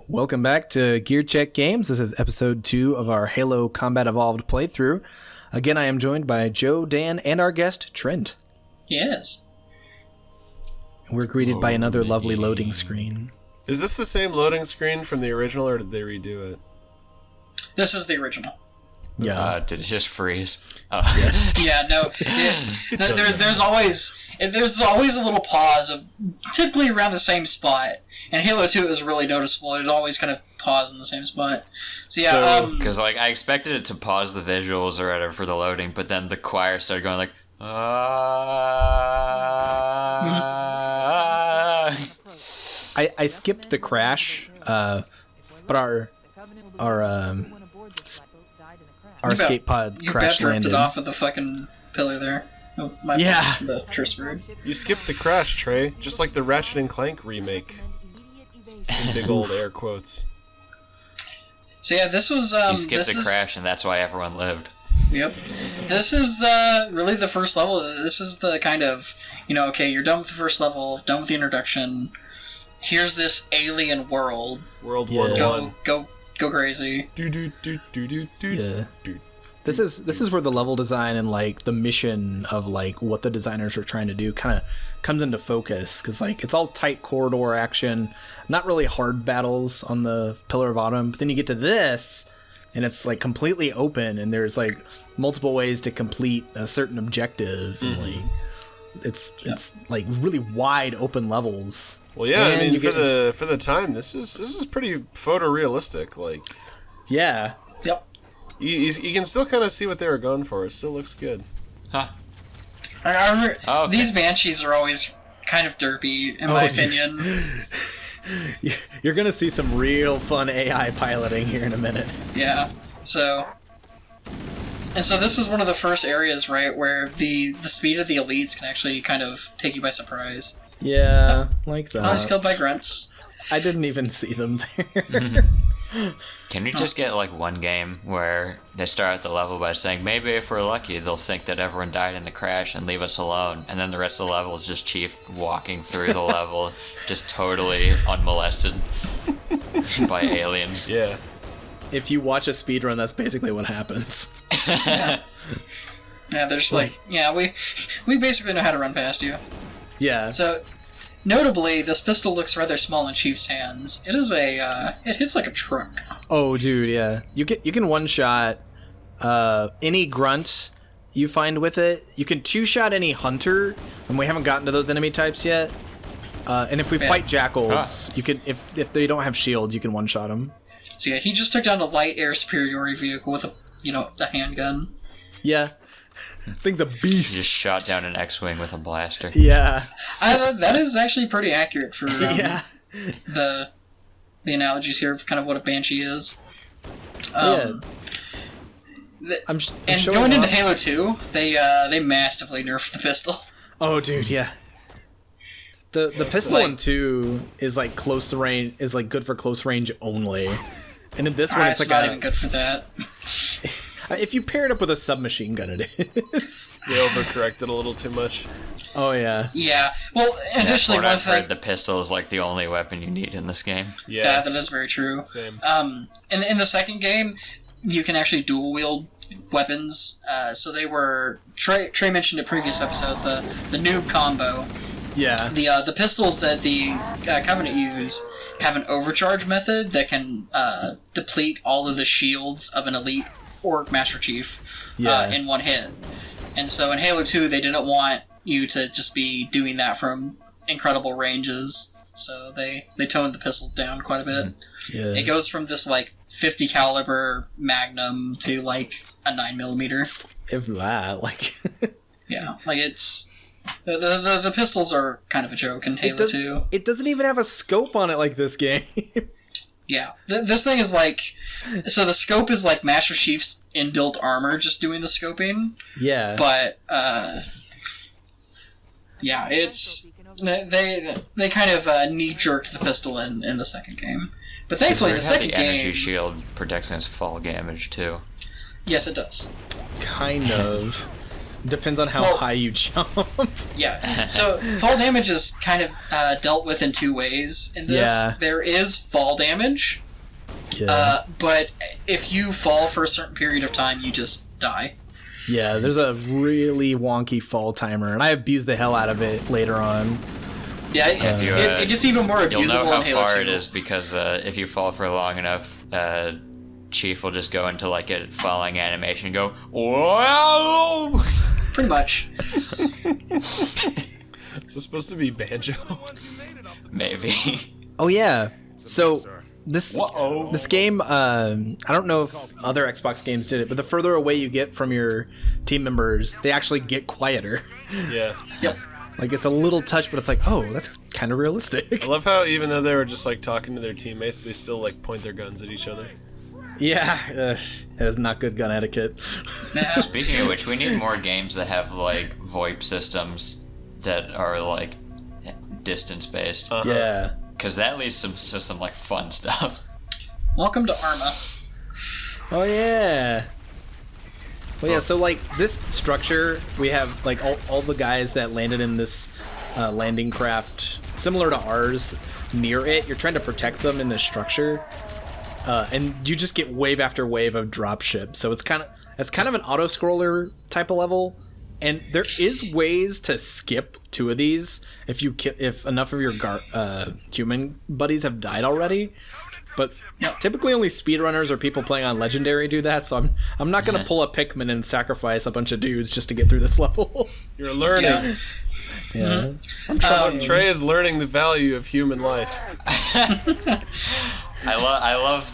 Welcome back to Gear Check Games. This is episode 2 of our Halo Combat Evolved playthrough. Again, I am joined by Joe, Dan, and our guest, Trent. Yes. We're greeted by another lovely loading screen. Is this the same loading screen from the original, or did they redo it? This is the original. Yeah. Did it just freeze? Oh. Yeah, no. There's always a little pause of typically around the same spot. And Halo 2 is really noticeable. It always kind of pause in the same spot. So yeah, because I expected it to pause the visuals or whatever for the loading, but then the choir started going like, I skipped the crash, but our escape pod crash landed. You ripped it off of the fucking pillar there. Oh, my yeah. The curse word. You skipped the crash, Trey, just like the Ratchet and Clank remake. In big old air quotes. So yeah, this was you skipped the crash, and that's why everyone lived. Yep. This is really the first level. This is the kind of, okay, you're done with the first level, done with the introduction. Here's this alien world. World War I. Go crazy. Yeah. This is where the level design and like the mission of like what the designers are trying to do kind of comes into focus, because like it's all tight corridor action, not really hard battles on the Pillar of Autumn. But then you get to this, and it's like completely open, and there's like multiple ways to complete certain objectives, and like it's like really wide open levels. Well, yeah, and I mean for the time, this is pretty photorealistic. Like, yeah. Yep. You can still kind of see what they were going for. It still looks good. Huh. I remember these Banshees are always kind of derpy, in my opinion. You're going to see some real fun AI piloting here in a minute. Yeah. So this is one of the first areas, right, where the speed of the elites can actually kind of take you by surprise. Yeah, like that. I was killed by grunts. I didn't even see them there. Can we just get like one game where they start the level by saying, maybe if we're lucky they'll think that everyone died in the crash and leave us alone, and then the rest of the level is just Chief walking through the level just totally unmolested by aliens. Yeah. If you watch a speedrun, that's basically what happens. Yeah, they're just like, we basically know how to run past you. Yeah. So, notably, this pistol looks rather small in Chief's hands. It is it hits like a truck. Oh, dude, yeah. You can one-shot any grunt you find with it. You can two-shot any hunter, and we haven't gotten to those enemy types yet. And if we fight jackals, you can if they don't have shields, you can one-shot them. So yeah, he just took down a light air superiority vehicle with a handgun. Yeah. Thing's a beast. You just shot down an X-Wing with a blaster. Yeah. That is actually pretty accurate for the analogies here of kind of what a Banshee is. I'm going into Halo 2, they massively nerfed the pistol. Oh, dude, yeah. The pistol in 2 is like close range, is like good for close range only, and in this one it's like not even good for that. If you pair it up with a submachine gun, it is. They overcorrected a little too much. Oh, yeah. Yeah. Well, additionally, I've heard the pistol is like the only weapon you need in this game. Yeah. That is very true. Same. In the second game, you can actually dual wield weapons. So they were... Trey mentioned in a previous episode, the noob combo. Yeah. The pistols that the Covenant use have an overcharge method that can deplete all of the shields of an elite or Master Chief in one hit. And so in Halo 2, they didn't want you to just be doing that from incredible ranges, so they toned the pistol down quite a bit. Yeah. It goes from this like 50 caliber Magnum to like a 9mm. If that, like... Yeah, like it's... The pistols are kind of a joke in Halo 2. It doesn't even have a scope on it like this game. Yeah. This thing is like... So the scope is like Master Chief's inbuilt armor just doing the scoping. Yeah. But, yeah, it's... They kind of knee-jerked the pistol in the second game. But thankfully, the second game... The energy shield protects against fall damage, too. Yes, it does. Kind of. Depends on how high you jump. Yeah. So fall damage is kind of dealt with in two ways in this. Yeah. There is fall damage, but if you fall for a certain period of time, you just die. Yeah, there's a really wonky fall timer, and I abused the hell out of it later on. Yeah, it gets even more abusable You'll know how in Halo far 2. it is because if you fall for long enough, Chief will just go into like a falling animation and go, whoa! Pretty much. Is this supposed to be Banjo? Maybe. Oh yeah. So this game, I don't know if other Xbox games did it, but the further away you get from your team members, they actually get quieter. Yeah. Yep. Like it's a little touch, but it's like, oh, that's kind of realistic. I love how even though they were just like talking to their teammates, they still like point their guns at each other. Yeah, that is not good gun etiquette. Speaking of which, we need more games that have like VoIP systems that are like distance based. Yeah. Because that leads to some like fun stuff. Welcome to Arma. Oh yeah. Well, yeah. So like this structure, we have like all the guys that landed in this landing craft, similar to ours, near it. You're trying to protect them in this structure, and you just get wave after wave of dropships. So it's kind of an auto scroller type of level. And there is ways to skip two of these if enough of your human buddies have died already, but typically only speedrunners or people playing on Legendary do that. So I'm not gonna pull a Pikmin and sacrifice a bunch of dudes just to get through this level. You're learning. Yeah. I'm trying. Trey is learning the value of human life. I love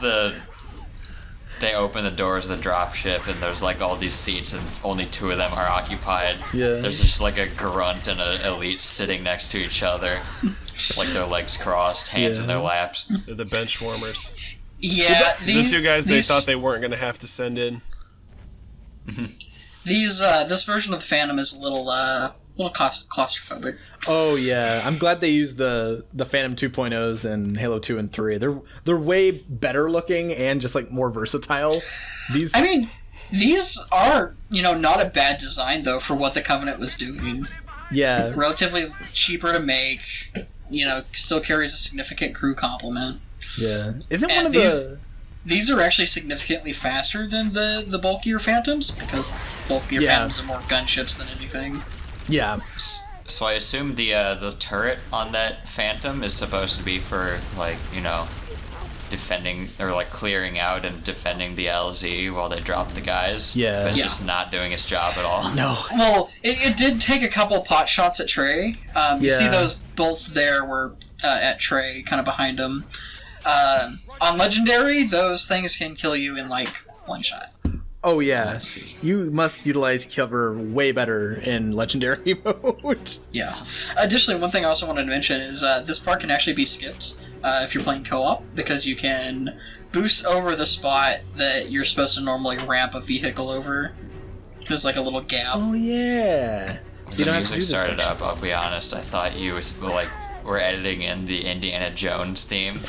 they open the doors of the dropship and there's like all these seats and only two of them are occupied. Yeah. There's just like a grunt and an elite sitting next to each other, like their legs crossed, hands in their laps. They're the bench warmers. Yeah, The two guys they thought they weren't going to have to send in. This version of the Phantom is a little claustrophobic. Oh yeah, I'm glad they used the Phantom 2.0s in Halo 2 and 3. They're way better looking and just like more versatile. These are, not a bad design though for what the Covenant was doing. Yeah. Relatively cheaper to make, still carries a significant crew complement. Yeah. Isn't And one of these are actually significantly faster than the bulkier Phantoms because bulkier Phantoms are more gunships than anything. Yeah. So I assume the turret on that Phantom is supposed to be for like defending or like clearing out and defending the LZ while they drop the guys. Yeah. But it's just not doing its job at all. No. Well, it did take a couple pot shots at Trey. You see those bolts there were at Trey, kind of behind him. On Legendary, those things can kill you in like one shot. Oh yeah, you must utilize cover way better in Legendary mode. Yeah. Additionally, one thing I also wanted to mention is this part can actually be skipped if you're playing co-op, because you can boost over the spot that you're supposed to normally ramp a vehicle over. There's like a little gap. Oh yeah. So you The don't have to music do this started section. up, I'll be honest. I thought you were editing in the Indiana Jones theme.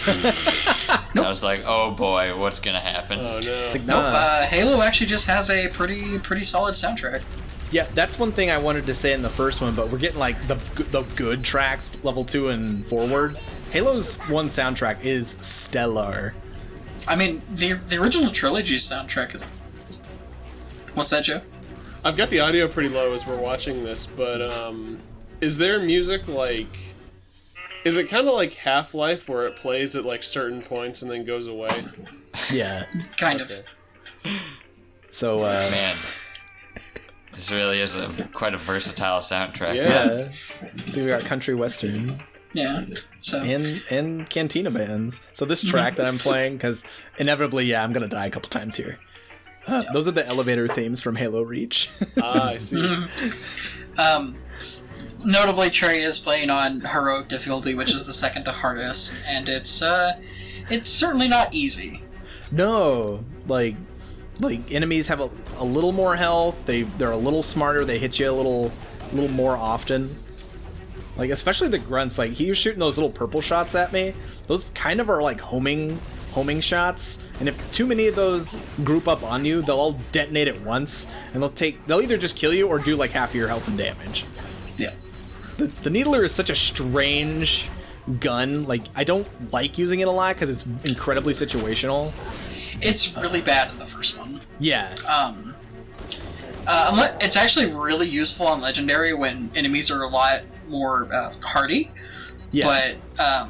I was like, oh boy, what's gonna happen? Oh no. It's like, Nope. nah. Halo actually just has a pretty solid soundtrack. Yeah, that's one thing I wanted to say in the first one, but we're getting like the good tracks, level 2 and forward. Halo's 1 soundtrack is stellar. I mean, the original trilogy soundtrack is. What's that, Joe? I've got the audio pretty low as we're watching this, but is there music like? Is it kind of like Half-Life where it plays at like certain points and then goes away? Yeah. Kind of. So Man, this really is quite a versatile soundtrack. yeah. So we got country western Yeah. So. and cantina bands. So this track that I'm playing, because inevitably, I'm gonna die a couple times here. Those are the elevator themes from Halo Reach. I see. Notably, Trey is playing on heroic difficulty, which is the second to hardest, and it's certainly not easy. No, like enemies have a little more health. They're a little smarter. They hit you a little more often. Like especially the grunts. Like he was shooting those little purple shots at me. Those kind of are like homing homing shots, and if too many of those group up on you, they'll all detonate at once, and they'll either just kill you or do like half of your health and damage. Yeah. The Needler is such a strange gun. Like, I don't like using it a lot because it's incredibly situational. It's really bad in the first one. Yeah. It's actually really useful on Legendary when enemies are a lot more hardy. Yeah. But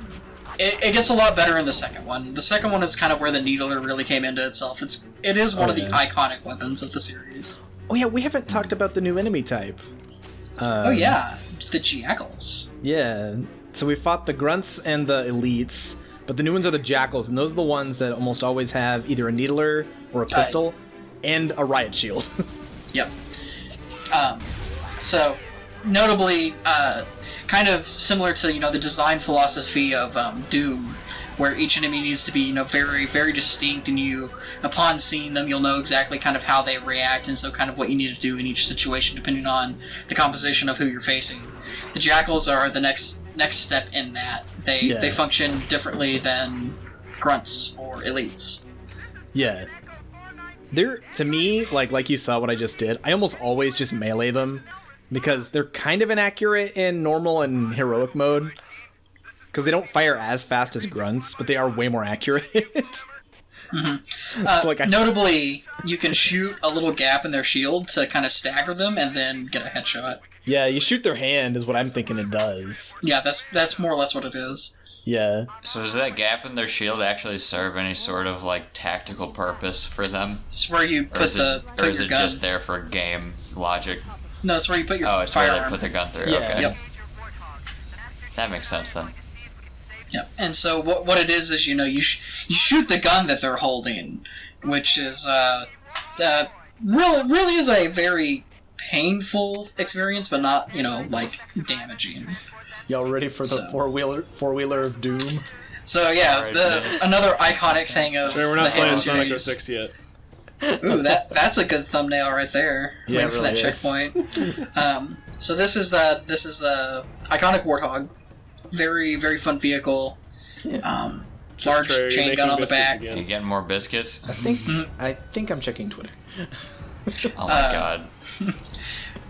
it gets a lot better in the second one. The second one is kind of where the Needler really came into itself. It is one of the iconic weapons of the series. Oh yeah, we haven't talked about the new enemy type. Oh yeah, the Jackals. Yeah. So we fought the Grunts and the Elites, but the new ones are the Jackals, and those are the ones that almost always have either a Needler or a pistol and a riot shield. Yep. So, notably, kind of similar to, the design philosophy of Doom, where each enemy needs to be, very, very distinct, and upon seeing them, you'll know exactly kind of how they react, and so kind of what you need to do in each situation, depending on the composition of who you're facing. The Jackals are the next step in that. They function differently than Grunts or Elites. Yeah. They're, to me, like you saw what I just did, I almost always just melee them, because they're kind of inaccurate in normal and heroic mode. Because they don't fire as fast as Grunts, but they are way more accurate. Mm-hmm. Notably, you can shoot a little gap in their shield to kind of stagger them and then get a headshot. Yeah, you shoot their hand is what I'm thinking it does. Yeah, that's more or less what it is. Yeah. So does that gap in their shield actually serve any sort of tactical purpose for them? It's where you put your gun. Or is it just there for game logic? No, it's where you put your firearm. Oh, it's where they put the gun through. Yeah. Okay. Yep. That makes sense then. Yep. And so what it is you shoot the gun that they're holding, which is really is a very painful experience, but not damaging. Y'all ready for the four-wheeler of Doom? So yeah, another iconic thing of we're not the playing Halo Sonic series. 06 yet. Ooh, that's a good thumbnail right there. Yeah, waiting for that checkpoint. So this is the iconic Warthog, very very fun vehicle. Yeah. Large chain gun on the back. Again. You getting more biscuits? I think I'm checking Twitter. Oh my god.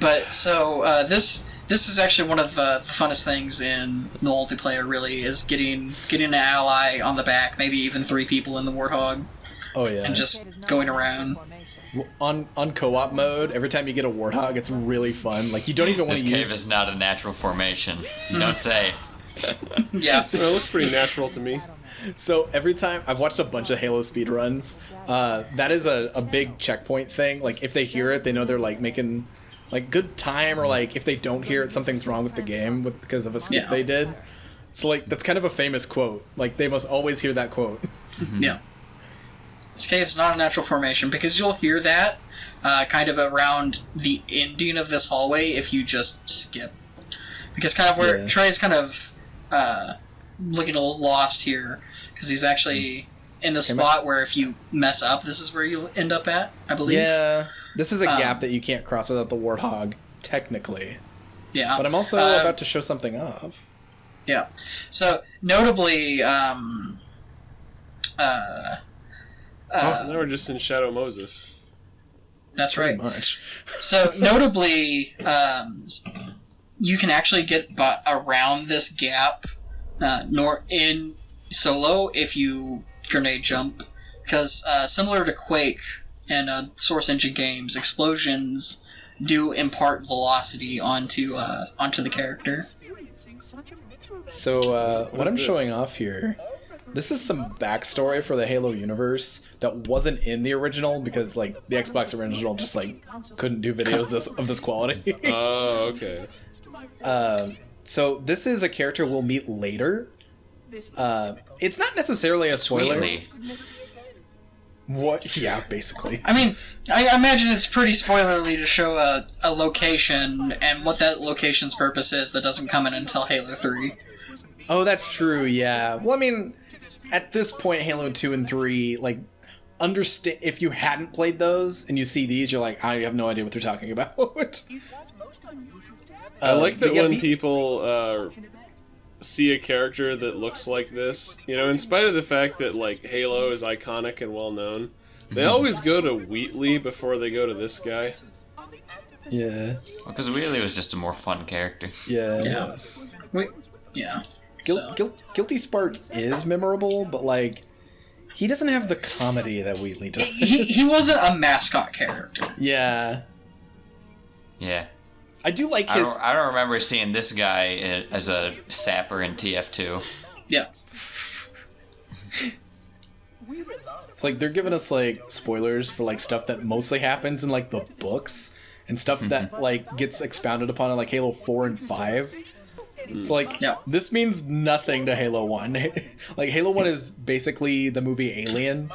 But so this is actually one of the funnest things in the multiplayer. Really, is getting an ally on the back, maybe even 3 people in the Warthog. Oh yeah. And just going around. On co-op mode, every time you get a Warthog, it's really fun. Like, you don't even want to use... This cave is not a natural formation. You don't say. Yeah. Well, it looks pretty natural to me. So every time... I've watched a bunch of Halo speedruns. That is a big checkpoint thing. Like, if they hear it, they know they're, making, good time, or, if they don't hear it, something's wrong with the game because of a skip they did. So, that's kind of a famous quote. They must always hear that quote. Yeah. This cave's not a natural formation, because you'll hear that kind of around the ending of this hallway if you just skip. Because kind of where Trey's kind of looking a little lost here, because he's actually in the spot where if you mess up, this is where you'll end up at, I believe. Yeah, this is a gap that you can't cross without the Warthog, technically. Yeah. But I'm also about to show something off. Yeah. So, notably, now we're just in Shadow Moses. That's right. Pretty much. So, notably, you can actually get around this gap in solo if you grenade jump, because similar to Quake and Source Engine games, explosions do impart velocity onto the character. So what I'm showing off here, this is some backstory for the Halo universe that wasn't in the original, because the Xbox original just couldn't do videos of this quality. Oh, okay. So this is a character we'll meet later. It's not necessarily a spoiler. Sweetly. What? Yeah, basically. I mean, I imagine it's pretty spoilerly to show a location and what that location's purpose is that doesn't come in until Halo 3. Oh, that's true, yeah. Well, I mean, at this point, Halo 2 and 3, understand, if you hadn't played those and you see these, you're like, I have no idea what they're talking about. I like that when people see a character that looks like this, in spite of the fact that like Halo is iconic and well known, they always go to Wheatley before they go to this guy. Yeah. Because Wheatley was just a more fun character. Yeah. Yes. Yeah. Guilty Spark is memorable, but like he doesn't have the comedy that Wheatley does. He wasn't a mascot character. Yeah. Yeah. I do like his. I don't remember seeing this guy as a sapper in TF2. Yeah. It's like they're giving us like spoilers for like stuff that mostly happens in like the books and stuff that like gets expounded upon in like Halo 4 and 5. It's like this means nothing to Halo 1. Like Halo 1 is basically the movie Alien.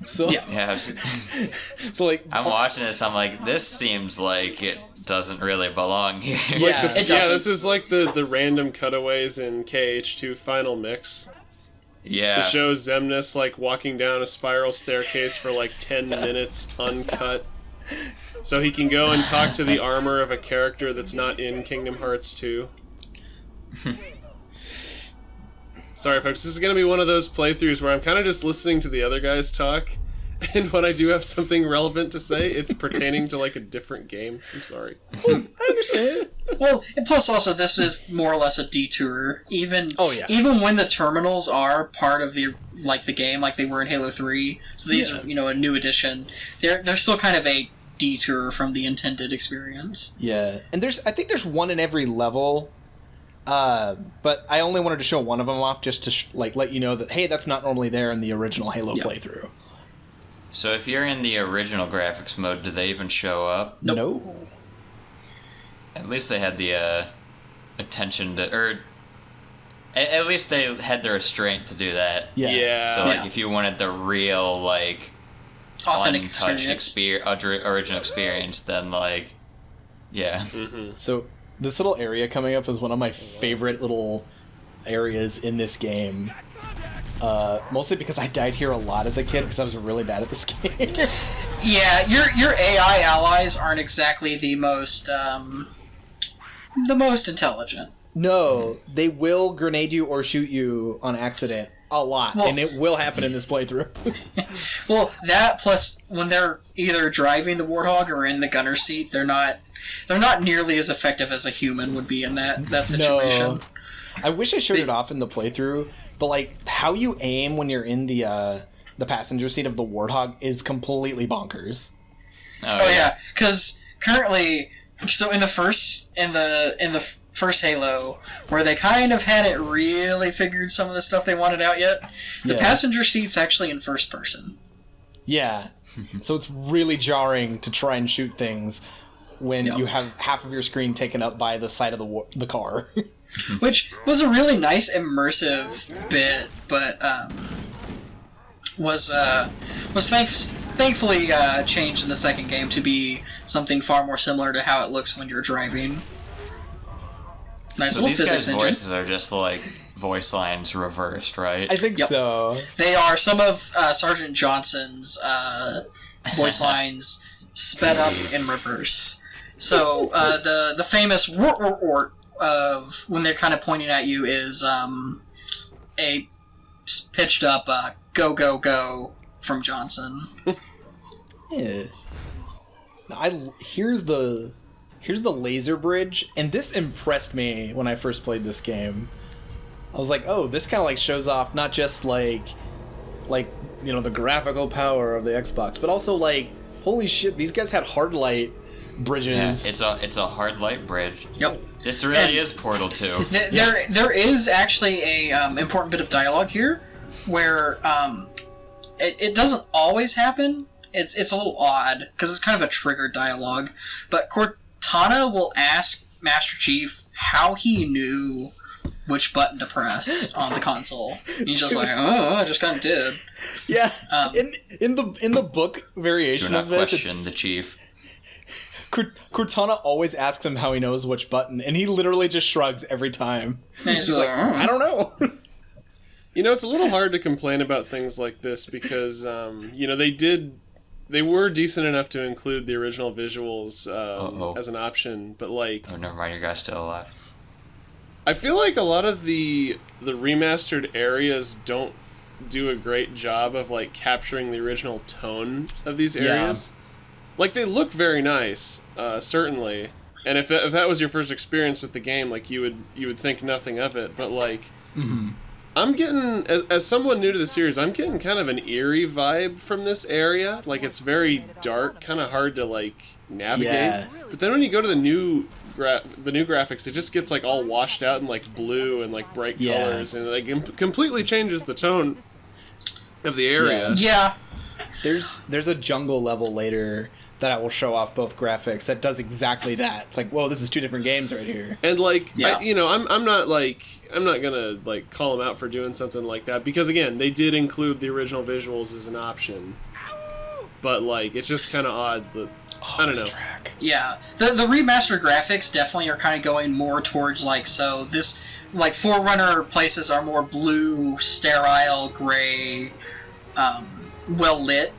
So yeah. So like I'm watching this, I'm like, this seems like it doesn't really belong here. This is like the random cutaways in KH2 Final Mix. Yeah. To show Xemnas like walking down a spiral staircase for like 10 minutes uncut. So he can go and talk to the armor of a character that's not in Kingdom Hearts 2. Sorry folks, this is going to be one of those playthroughs where I'm kind of just listening to the other guys talk, and when I do have something relevant to say, it's pertaining to like a different game. I'm sorry. I understand. Well, and plus also this is more or less a detour. Even when the terminals are part of the game, like they were in Halo 3, so these are a new addition. They're still kind of a detour from the intended experience. Yeah, and I think there's one in every level. But I only wanted to show one of them off just to let you know that hey, that's not normally there in the original Halo playthrough. So if you're in the original graphics mode, do they even show up? Nope. No. At least they had the attention to, or at least they had the restraint to do that. Yeah. So if you wanted the real authentic untouched experience. original experience, then So this little area coming up is one of my favorite little areas in this game. Mostly because I died here a lot as a kid because I was really bad at this game. Yeah, your AI allies aren't exactly the most intelligent. No, they will grenade you or shoot you on accident a lot, and it will happen in this playthrough. Well, that plus when they're either driving the Warthog or in the gunner seat, they're not nearly as effective as a human would be in that situation. No. I wish I showed it off in the playthrough, but how you aim when you're in the passenger seat of the Warthog is completely bonkers. Oh yeah, because currently, so in the first Halo, where they kind of hadn't really figured some of the stuff they wanted out yet, the passenger seat's actually in first person. Yeah, so it's really jarring to try and shoot things when you have half of your screen taken up by the side of the car. Which was a really nice immersive bit, but was thankfully changed in the second game to be something far more similar to how it looks when you're driving. Nice so little these physics guys' engine. voices are just voice lines reversed, right? I think so. They are some of Sergeant Johnson's voice lines sped up in reverse. So the famous wort of when they're kind of pointing at you is a pitched up go go go from Johnson. Yeah. Here's the laser bridge, and this impressed me when I first played this game. I was like, oh, this kind of shows off not just the graphical power of the Xbox, but also holy shit, these guys had hard light bridges. Yeah, it's a hard light bridge. Yep. This really is Portal 2. There is actually a important bit of dialogue here where it doesn't always happen. It's a little odd because it's kind of a triggered dialogue, but Cortana will ask Master Chief how he knew which button to press on the console. And he's just I just kind of did. Yeah. In the book variation of this, question the chief. Cortana always asks him how he knows which button, and he literally just shrugs every time. And he's I don't know. It's a little hard to complain about things like this because, they were decent enough to include the original visuals as an option, but Oh, never mind, your guy's still alive. I feel like a lot of the remastered areas don't do a great job of like capturing the original tone of these areas. Like they look very nice, certainly. And if that was your first experience with the game, like you would think nothing of it. But like, I'm getting as someone new to the series, I'm getting kind of an eerie vibe from this area. Like it's very dark, kind of hard to like navigate. Yeah. But then when you go to the new graphics, it just gets like all washed out in like blue and like bright colors, and like completely changes the tone of the area. Yeah. There's a jungle level later that I will show off both graphics that does exactly that. It's like, whoa, this is two different games right here. And like, I'm not gonna like call them out for doing something like that, because again, they did include the original visuals as an option. But like, it's just kind of odd that I don't know. Track. Yeah, the remastered graphics definitely are kind of going more towards like, so this like Forerunner places are more blue, sterile, gray, well lit.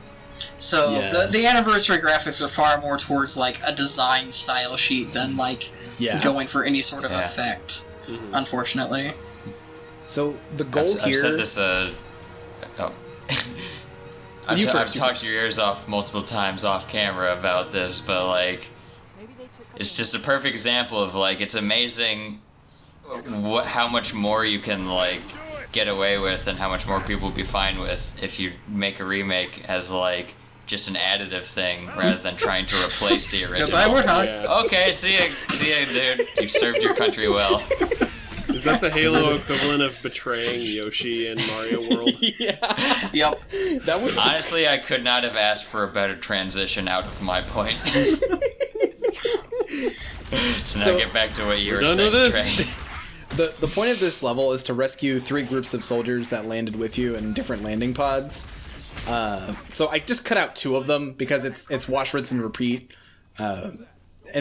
So the anniversary graphics are far more towards like a design style sheet than like going for any sort of effect. Unfortunately. So the goal here. I've said this. I've talked your ears off multiple times off camera about this, but like, it's just a perfect example of like, it's amazing how much more you can like get away with and how much more people will be fine with if you make a remake as like just an additive thing rather than trying to replace the original. Okay, see ya, dude. You've served your country well. Is that the Halo equivalent of betraying Yoshi in Mario World? Yeah. Yep. That was honestly, I could not have asked for a better transition out of my point. So now get back to what you were saying, Trey. The point of this level is to rescue 3 groups of soldiers that landed with you in different landing pods. So I just cut out 2 of them because it's wash, rinse, and repeat. And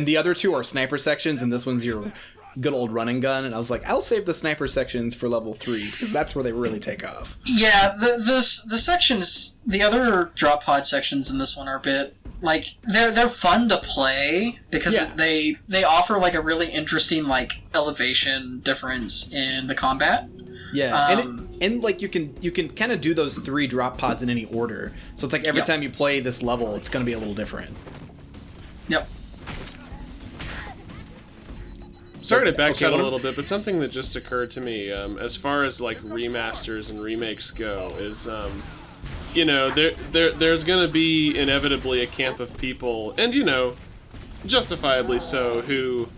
the other 2 are sniper sections, and this one's your good old running gun. And I was like, I'll save the sniper sections for level 3 because that's where they really take off. Yeah, the sections, the other drop pod sections in this one are a bit like they're fun to play because they offer like a really interesting like elevation difference in the combat. Yeah, and like you can kind of do those 3 drop pods in any order. So it's like every time you play this level, it's going to be a little different. Yep. Sorry to backpedal a little bit, but something that just occurred to me, as far as like remasters and remakes go, is there's going to be inevitably a camp of people, and justifiably so, who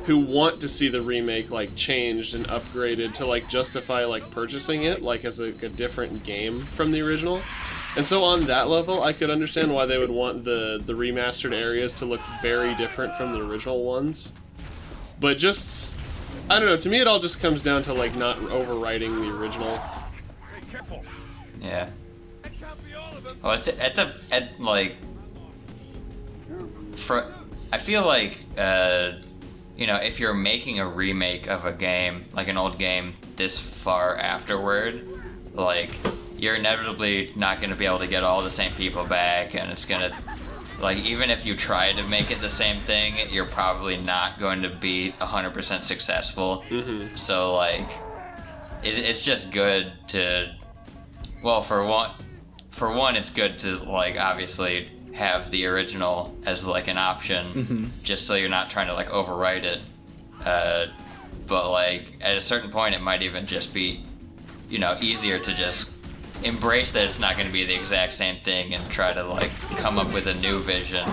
want to see the remake like changed and upgraded to like justify like purchasing it like as a different game from the original. And so on that level, I could understand why they would want the remastered areas to look very different from the original ones. But just, I don't know, to me it all just comes down to like not overwriting the original. Yeah. Well, I feel like, if you're making a remake of a game, like an old game, this far afterward, like, you're inevitably not going to be able to get all the same people back, and it's going to, like, even if you try to make it the same thing, you're probably not going to be 100% successful. Mm-hmm. So, like, it's just good to, well, for one, it's good to, like, obviously have the original as, like, an option, just so you're not trying to, like, overwrite it. But, like, at a certain point, it might even just be, easier to just embrace that it's not going to be the exact same thing and try to, like, come up with a new vision,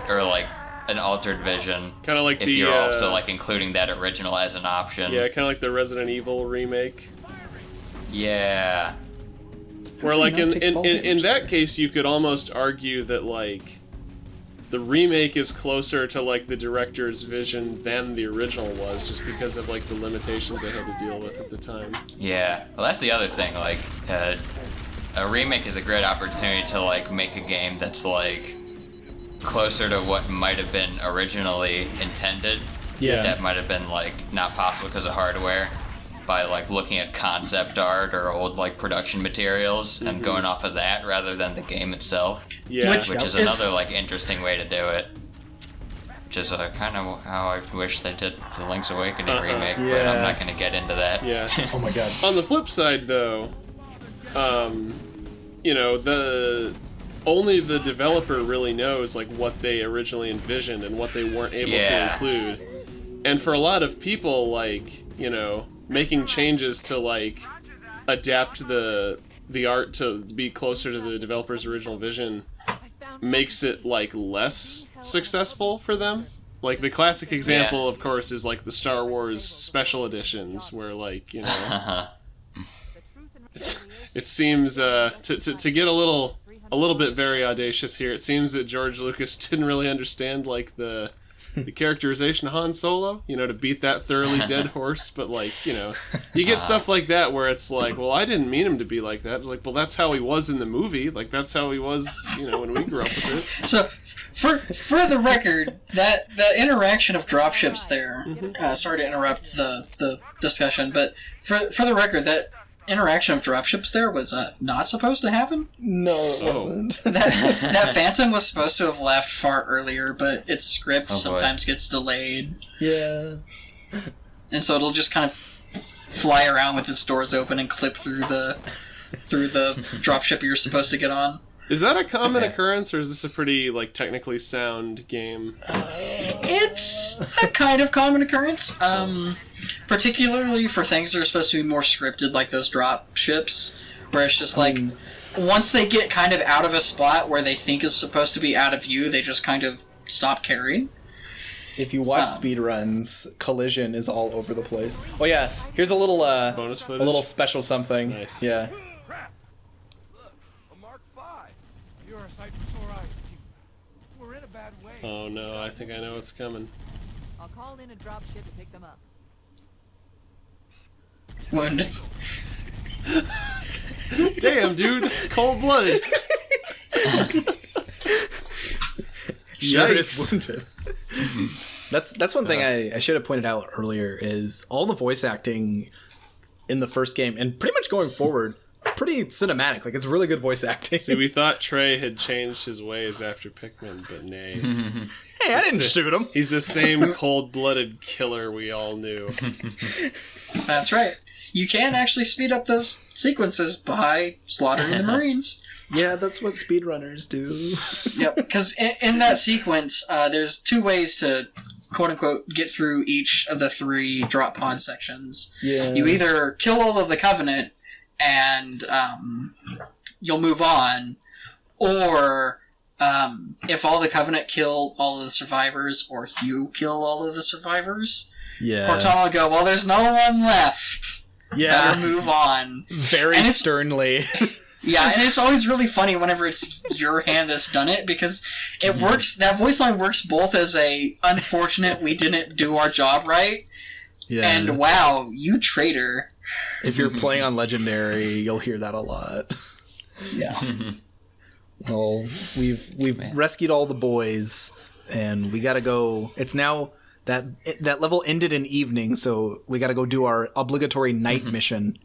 or, like, an altered vision. Kind of like if you're also, like, including that original as an option. Yeah, kind of like the Resident Evil remake. Yeah. Where, like, in that case, you could almost argue that, like, the remake is closer to, like, the director's vision than the original was, just because of, like, the limitations they had to deal with at the time. Yeah. Well, that's the other thing. Like, a remake is a great opportunity to, like, make a game that's, like, closer to what might have been originally intended. Yeah. That might have been, like, not possible because of hardware. By, like, looking at concept art or old, like, production materials and going off of that rather than the game itself. Yeah. Which is another, like, interesting way to do it. which is kind of how I wish they did the Link's Awakening remake, but I'm not going to get into that. Yeah. Oh my god. On the flip side, though, you know, only the developer really knows like what they originally envisioned and what they weren't able to include. And for a lot of people, like, you know, making changes to like adapt the art to be closer to the developer's original vision makes it like less successful for them. Like the classic example, of course, is like the Star Wars special editions, where like, you know, it seems to get a little bit very audacious here. It seems that George Lucas didn't really understand like the characterization of Han Solo, you know, to beat that thoroughly dead horse. But like, you know, you get stuff like that where it's like, well, I didn't mean him to be like that. It's like, well, that's how he was in the movie. Like that's how he was, you know, when we grew up with it. So, for the record, that the interaction of dropships there. Sorry to interrupt the discussion, but for the record, that interaction of dropships there was not supposed to happen. No, it wasn't. that Phantom was supposed to have left far earlier, but its script sometimes gets delayed. Yeah. And so it'll just kind of fly around with its doors open and clip through the dropship you're supposed to get on. Is that a common occurrence, or is this a pretty like technically sound game? It's a kind of common occurrence, particularly for things that are supposed to be more scripted, like those drop ships, where it's just like once they get kind of out of a spot where they think is supposed to be out of view, they just kind of stop carrying. If you watch speedruns, collision is all over the place. Oh yeah, here's a little bonus footage? a little special something. Nice. Yeah. Oh no, I think I know what's coming. I'll call in a dropship to pick them up. Wounded. Damn, dude, that's cold-blooded. Yikes. Wounded. That's one thing I should have pointed out earlier is all the voice acting in the first game and pretty much going forward. It's pretty cinematic. Like, it's really good voice acting. See, we thought Trey had changed his ways after Pikmin, but nay. Hey, I didn't shoot him. He's the same cold-blooded killer we all knew. That's right. You can actually speed up those sequences by slaughtering the Marines. Yeah, that's what speedrunners do. Yep, because in that sequence, there's two ways to, quote-unquote, get through each of the 3 drop pod sections. Yeah. You either kill all of the Covenant, and you'll move on, or if all the Covenant kill all of the survivors, or you kill all of the survivors, Cortana will go, well, there's no one left. Yeah. Better move on. Very sternly. Yeah, and it's always really funny whenever it's your hand that's done it, because it works, that voice line works both as a unfortunate we didn't do our job right, and wow, you traitor. If you're playing on Legendary, you'll hear that a lot. Yeah. Well, we've rescued all the boys, and we gotta go. It's now that level ended in evening, so we gotta go do our obligatory night mission.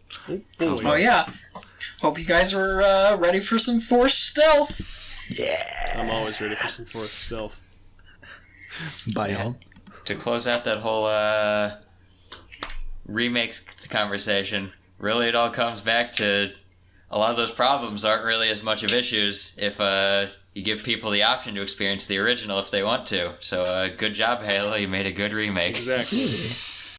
Oh yeah. Hope you guys were ready for some forced stealth. Yeah. I'm always ready for some forced stealth. Bye, y'all. To close out that whole remake conversation, really it all comes back to a lot of those problems aren't really as much of issues if you give people the option to experience the original if they want to. So good job, Halo. You made a good remake. Exactly.